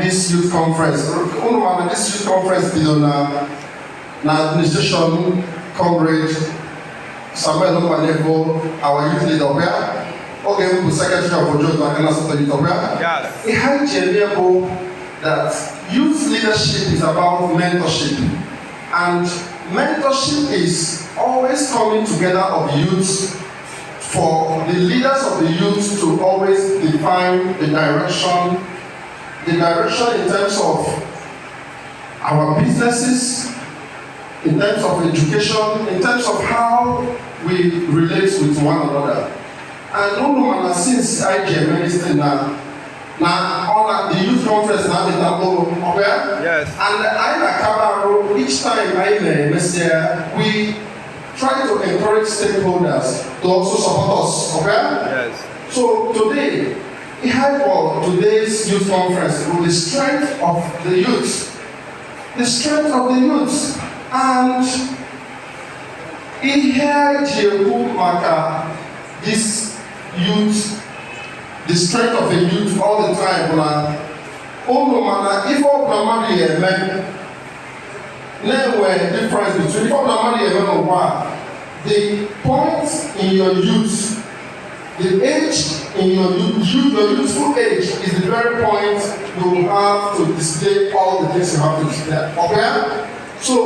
this youth conference. This youth conference is on administration comrade Samuel Omanevo, our youth leader here. Okay, the secretary of Ojoto, Akanasato youth here. Yes. It had generally that youth leadership is about mentorship, and mentorship is always coming together of youth for the leaders of the youth to always define the direction in terms of our businesses, in terms of education, in terms of how we relate with one another. And since Idemili now on the youth conference now in Anakuba, yes. and Anakuba, each time we try to encourage stakeholders to also support us, Yes. So today, today's youth conference with the strength of the youth, and this youth, the strength of the youth all the time. If all difference between the point in your youth, the age in your youthful age is the very point you will have to display all the things you have to display. Okay? So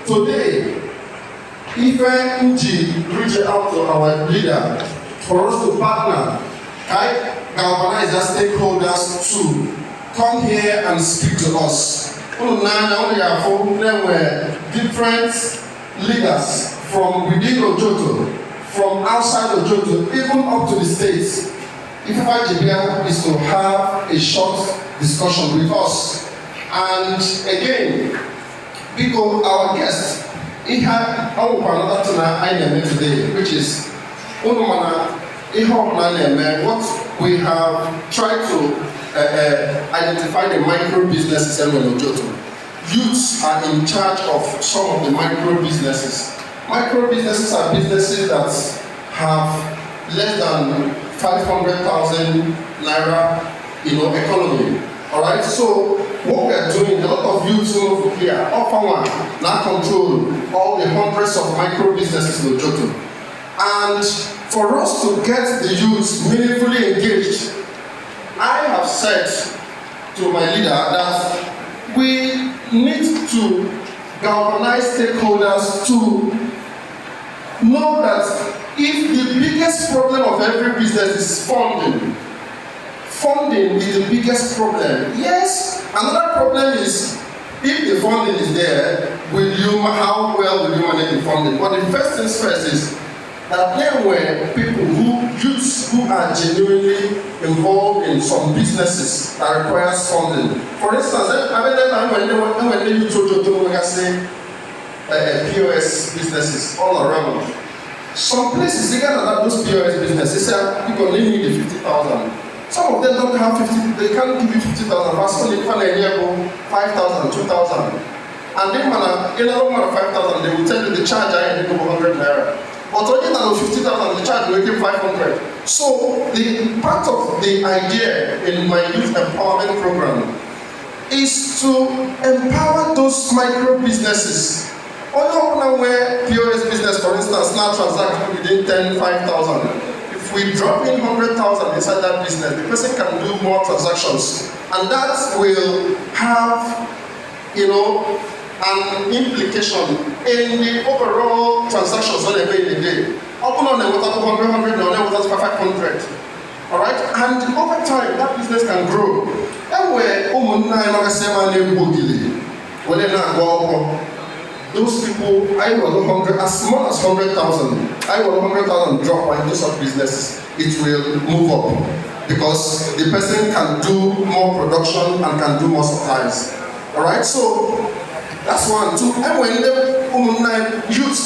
today, Ifeanyi reached out to our leader for us to partner, galvanize our stakeholders to come here and speak to us. Different leaders from within Ojoto, from outside Ojoto, even up to the states. Ifeanyi is to have a short discussion with us. And again, because our guest, he had another thing I know today, which is what we have tried to identify the micro businesses in Ojoto. Youths are in charge of some of the micro businesses. Micro businesses are businesses that have less than 500,000 naira, economy. All right. So what we are doing, a lot of youths over here, now control all the hundreds of micro businesses in Ojoto. And for us to get the youths meaningfully engaged, I have said to my leader that we need to galvanize stakeholders to know that if the biggest problem of every business is funding is the biggest problem. Yes, another problem is if the funding is there, how well will you manage the funding? But the first things first is that there were people youths who are genuinely involved in some businesses that requires funding. For instance, when the youth Ojoto POS businesses all around. Some places they got those POS businesses, people only need the 50,000. Some of them don't have 50, they can't give you 50,000, but some they can 5,000, 2,000. And then when 5,000, they will tell you the charge I need over 100 naira. But only now 50,000, the charge will give 500. So the part of the idea in my youth empowerment program is to empower those micro businesses. Only where POS business, for instance, now transact within 5,000. If we drop in 100,000 inside that business, the person can do more transactions, and that will have, an implication in the overall transactions on a daily day. Open on 100, 500. All right, and over time that business can grow. And where those people, I will 100, as small as 100,000. I will 100,000 drop by those of businesses. It will move up because the person can do more production and can do more supplies. All right, so that's one. Two. And when the youths,